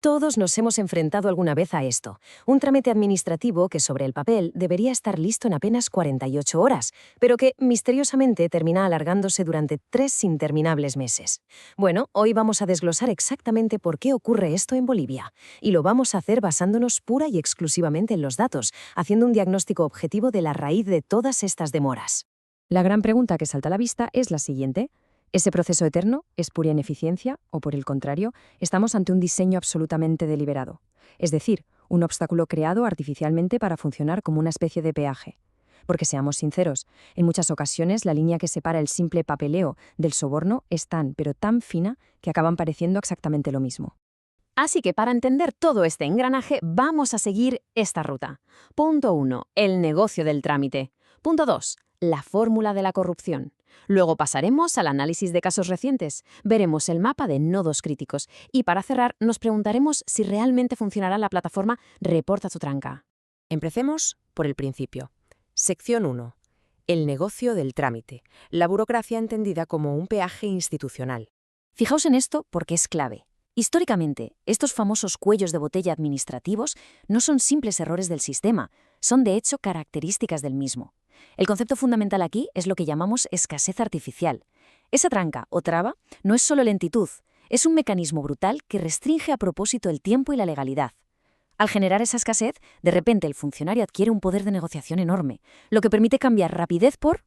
Todos nos hemos enfrentado alguna vez a esto. Un trámite administrativo que sobre el papel debería estar listo en apenas 48 horas, pero que misteriosamente termina alargándose durante 3 interminables meses. Bueno, hoy vamos a desglosar exactamente por qué ocurre esto en Bolivia. Y lo vamos a hacer basándonos pura y exclusivamente en los datos, haciendo un diagnóstico objetivo de la raíz de todas estas demoras. La gran pregunta que salta a la vista es la siguiente. ¿Ese proceso eterno es pura ineficiencia o, por el contrario, estamos ante un diseño absolutamente deliberado? Es decir, un obstáculo creado artificialmente para funcionar como una especie de peaje. Porque seamos sinceros, en muchas ocasiones la línea que separa el simple papeleo del soborno es tan, pero tan fina que acaban pareciendo exactamente lo mismo. Así que para entender todo este engranaje vamos a seguir esta ruta. Punto 1. El negocio del trámite. Punto 2. La fórmula de la corrupción. Luego pasaremos al análisis de casos recientes, veremos el mapa de nodos críticos y para cerrar nos preguntaremos si realmente funcionará la plataforma Reporta tu tranca. Empecemos por el principio. Sección 1. El negocio del trámite. La burocracia entendida como un peaje institucional. Fijaos en esto porque es clave. Históricamente, estos famosos cuellos de botella administrativos no son simples errores del sistema, son de hecho características del mismo. El concepto fundamental aquí es lo que llamamos escasez artificial. Esa tranca o traba no es solo lentitud, es un mecanismo brutal que restringe a propósito el tiempo y la legalidad. Al generar esa escasez, de repente el funcionario adquiere un poder de negociación enorme, lo que permite cambiar rapidez por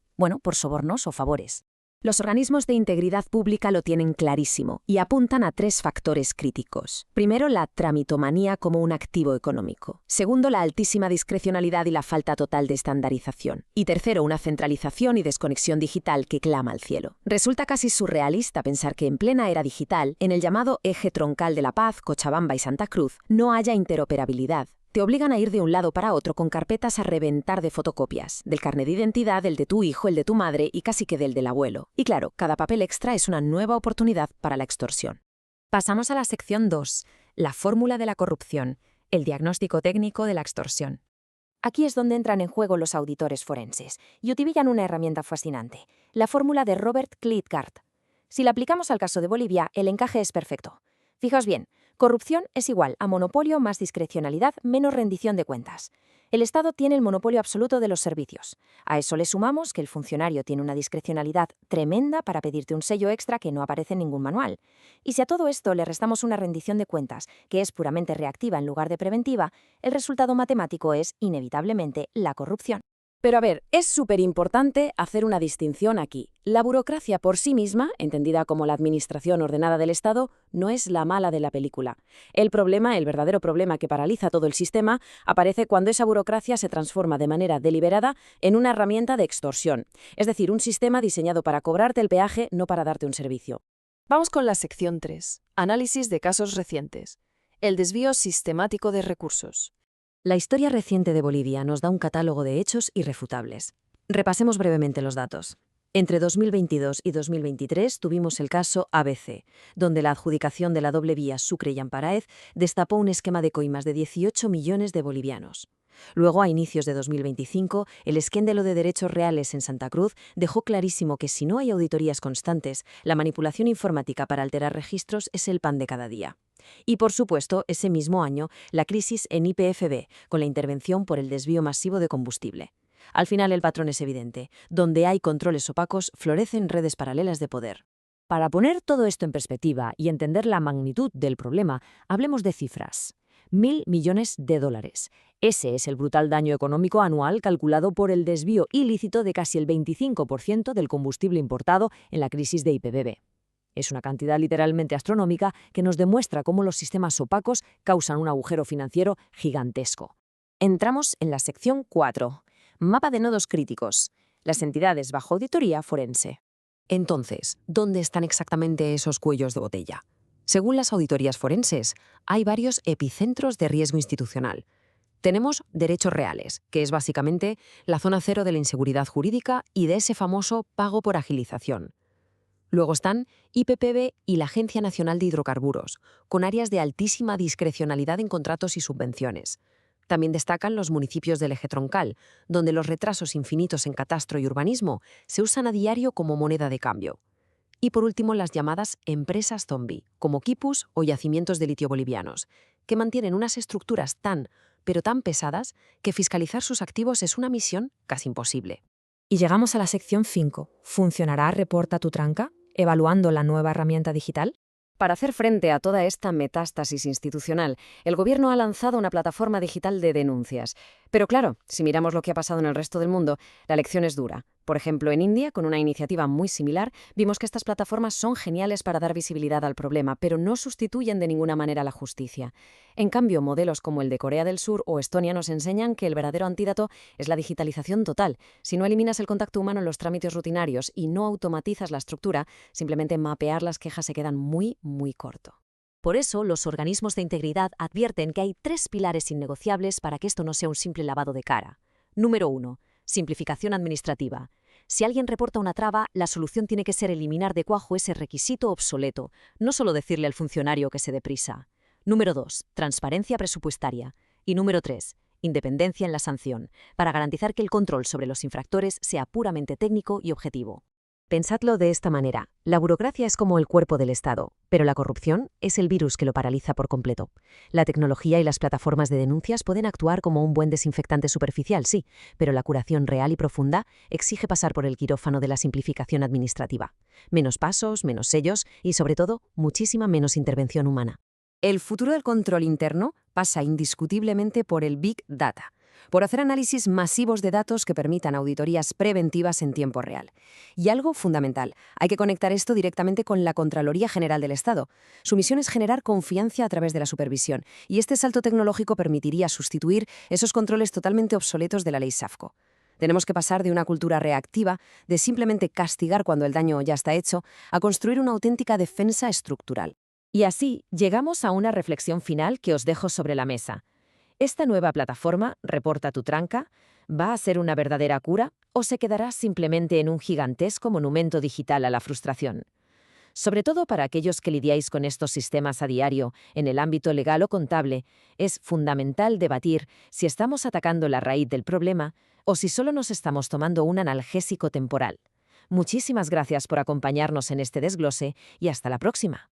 sobornos o favores. Los organismos de integridad pública lo tienen clarísimo y apuntan a 3 factores críticos. Primero, la tramitomanía como un activo económico. Segundo, la altísima discrecionalidad y la falta total de estandarización. Y tercero, una centralización y desconexión digital que clama al cielo. Resulta casi surrealista pensar que en plena era digital, en el llamado eje troncal de La Paz, Cochabamba y Santa Cruz, no haya interoperabilidad. Te obligan a ir de un lado para otro con carpetas a reventar de fotocopias, del carnet de identidad, el de tu hijo, el de tu madre y casi que del abuelo. Y claro, cada papel extra es una nueva oportunidad para la extorsión. Pasamos a la sección 2, la fórmula de la corrupción, el diagnóstico técnico de la extorsión. Aquí es donde entran en juego los auditores forenses y utilizan una herramienta fascinante, la fórmula de Robert Klitgaard. Si la aplicamos al caso de Bolivia, el encaje es perfecto. Fijaos bien, corrupción es igual a monopolio más discrecionalidad menos rendición de cuentas. El Estado tiene el monopolio absoluto de los servicios. A eso le sumamos que el funcionario tiene una discrecionalidad tremenda para pedirte un sello extra que no aparece en ningún manual. Y si a todo esto le restamos una rendición de cuentas que es puramente reactiva en lugar de preventiva, el resultado matemático es, inevitablemente, la corrupción. Pero a ver, es súper importante hacer una distinción aquí. La burocracia por sí misma, entendida como la administración ordenada del Estado, no es la mala de la película. El problema, el verdadero problema que paraliza todo el sistema, aparece cuando esa burocracia se transforma de manera deliberada en una herramienta de extorsión. Es decir, un sistema diseñado para cobrarte el peaje, no para darte un servicio. Vamos con la sección 3. Análisis de casos recientes. El desvío sistemático de recursos. La historia reciente de Bolivia nos da un catálogo de hechos irrefutables. Repasemos brevemente los datos. Entre 2022 y 2023 tuvimos el caso ABC, donde la adjudicación de la doble vía Sucre y Amparaez destapó un esquema de coimas de 18 millones de bolivianos. Luego, a inicios de 2025, el escándalo de derechos reales en Santa Cruz dejó clarísimo que si no hay auditorías constantes, la manipulación informática para alterar registros es el pan de cada día. Y, por supuesto, ese mismo año, la crisis en YPFB, con la intervención por el desvío masivo de combustible. Al final, el patrón es evidente. Donde hay controles opacos, florecen redes paralelas de poder. Para poner todo esto en perspectiva y entender la magnitud del problema, hablemos de cifras. 1.000 millones de dólares. Ese es el brutal daño económico anual calculado por el desvío ilícito de casi el 25% del combustible importado en la crisis de YPFB. Es una cantidad literalmente astronómica que nos demuestra cómo los sistemas opacos causan un agujero financiero gigantesco. Entramos en la sección 4. Mapa de nodos críticos. Las entidades bajo auditoría forense. Entonces, ¿dónde están exactamente esos cuellos de botella? Según las auditorías forenses, hay varios epicentros de riesgo institucional. Tenemos derechos reales, que es básicamente la zona cero de la inseguridad jurídica y de ese famoso pago por agilización. Luego están YPFB y la Agencia Nacional de Hidrocarburos, con áreas de altísima discrecionalidad en contratos y subvenciones. También destacan los municipios del eje troncal, donde los retrasos infinitos en catastro y urbanismo se usan a diario como moneda de cambio. Y por último, las llamadas empresas zombie, como quipus o yacimientos de litio bolivianos, que mantienen unas estructuras pero tan pesadas que fiscalizar sus activos es una misión casi imposible. Y llegamos a la sección 5. ¿Funcionará Reporta tu Tranca? Evaluando la nueva herramienta digital. Para hacer frente a toda esta metástasis institucional, el Gobierno ha lanzado una plataforma digital de denuncias. Pero claro, si miramos lo que ha pasado en el resto del mundo, la lección es dura. Por ejemplo, en India, con una iniciativa muy similar, vimos que estas plataformas son geniales para dar visibilidad al problema, pero no sustituyen de ninguna manera la justicia. En cambio, modelos como el de Corea del Sur o Estonia nos enseñan que el verdadero antídoto es la digitalización total. Si no eliminas el contacto humano en los trámites rutinarios y no automatizas la estructura, simplemente mapear las quejas se quedan muy corto. Por eso, los organismos de integridad advierten que hay 3 pilares innegociables para que esto no sea un simple lavado de cara. Número 1. Simplificación administrativa. Si alguien reporta una traba, la solución tiene que ser eliminar de cuajo ese requisito obsoleto, no solo decirle al funcionario que se dé prisa. Número 2. Transparencia presupuestaria. Y número 3. Independencia en la sanción, para garantizar que el control sobre los infractores sea puramente técnico y objetivo. Pensadlo de esta manera. La burocracia es como el cuerpo del Estado, pero la corrupción es el virus que lo paraliza por completo. La tecnología y las plataformas de denuncias pueden actuar como un buen desinfectante superficial, sí, pero la curación real y profunda exige pasar por el quirófano de la simplificación administrativa. Menos pasos, menos sellos y, sobre todo, muchísima menos intervención humana. El futuro del control interno pasa indiscutiblemente por el Big Data, por hacer análisis masivos de datos que permitan auditorías preventivas en tiempo real. Y algo fundamental, hay que conectar esto directamente con la Contraloría General del Estado. Su misión es generar confianza a través de la supervisión, y este salto tecnológico permitiría sustituir esos controles totalmente obsoletos de la ley SAFCO. Tenemos que pasar de una cultura reactiva, de simplemente castigar cuando el daño ya está hecho, a construir una auténtica defensa estructural. Y así llegamos a una reflexión final que os dejo sobre la mesa. ¿Esta nueva plataforma, Reporta tu Tranca, va a ser una verdadera cura o se quedará simplemente en un gigantesco monumento digital a la frustración? Sobre todo para aquellos que lidiáis con estos sistemas a diario en el ámbito legal o contable, es fundamental debatir si estamos atacando la raíz del problema o si solo nos estamos tomando un analgésico temporal. Muchísimas gracias por acompañarnos en este desglose y hasta la próxima.